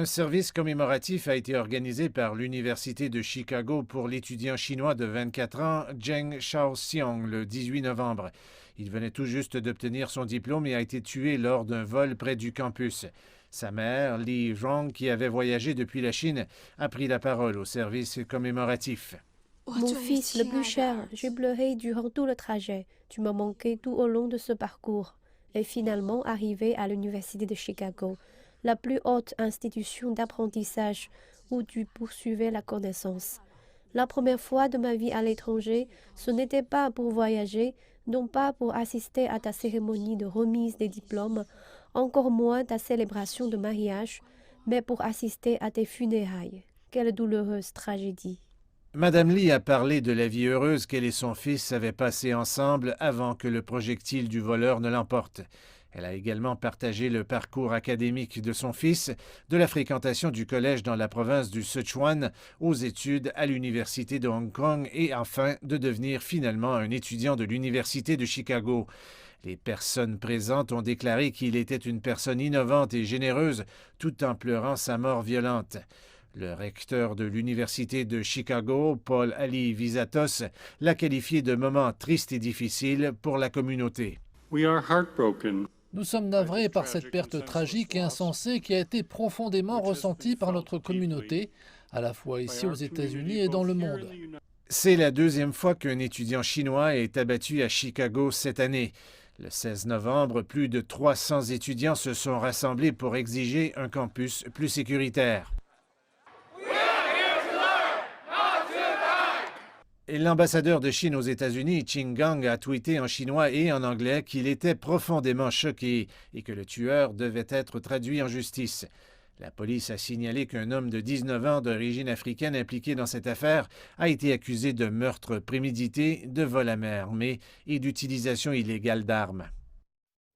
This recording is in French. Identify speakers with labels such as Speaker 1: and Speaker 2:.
Speaker 1: service commémoratif a été organisé par l'Université de Chicago pour l'étudiant chinois de 24 ans, Zheng Shaoxiang, le 18 novembre. Il venait tout juste d'obtenir son diplôme et a été tué lors d'un vol près du campus. Sa mère, Li Zhong, qui avait voyagé depuis la Chine, a pris la parole au service commémoratif.
Speaker 2: Mon fils le plus cher, j'ai pleuré durant tout le trajet. Tu m'as manqué tout au long de ce parcours. Et finalement arrivé à l'Université de Chicago, la plus haute institution d'apprentissage où tu poursuivais la connaissance. La première fois de ma vie à l'étranger, ce n'était pas pour voyager, non pas pour assister à ta cérémonie de remise des diplômes, encore moins ta célébration de mariage, mais pour assister à tes funérailles. Quelle douloureuse tragédie.
Speaker 1: Madame Lee a parlé de la vie heureuse qu'elle et son fils avaient passée ensemble avant que le projectile du voleur ne l'emporte. Elle a également partagé le parcours académique de son fils, de la fréquentation du collège dans la province du Sichuan aux études à l'Université de Hong Kong et enfin de devenir finalement un étudiant de l'Université de Chicago. Les personnes présentes ont déclaré qu'il était une personne innovante et généreuse tout en pleurant sa mort violente. Le recteur de l'Université de Chicago, Paul Ali Visatos, l'a qualifié de moment triste et difficile pour la communauté.
Speaker 3: Nous sommes navrés par cette perte tragique et insensée qui a été profondément ressentie par notre communauté, à la fois ici aux États-Unis et dans le monde.
Speaker 1: C'est la deuxième fois qu'un étudiant chinois est abattu à Chicago cette année. Le 16 novembre, plus de 300 étudiants se sont rassemblés pour exiger un campus plus sécuritaire. Et l'ambassadeur de Chine aux États-Unis, Qin Gang, a tweeté en chinois et en anglais qu'il était profondément choqué et que le tueur devait être traduit en justice. La police a signalé qu'un homme de 19 ans d'origine africaine impliqué dans cette affaire a été accusé de meurtre prémédité, de vol à main armée et d'utilisation illégale d'armes.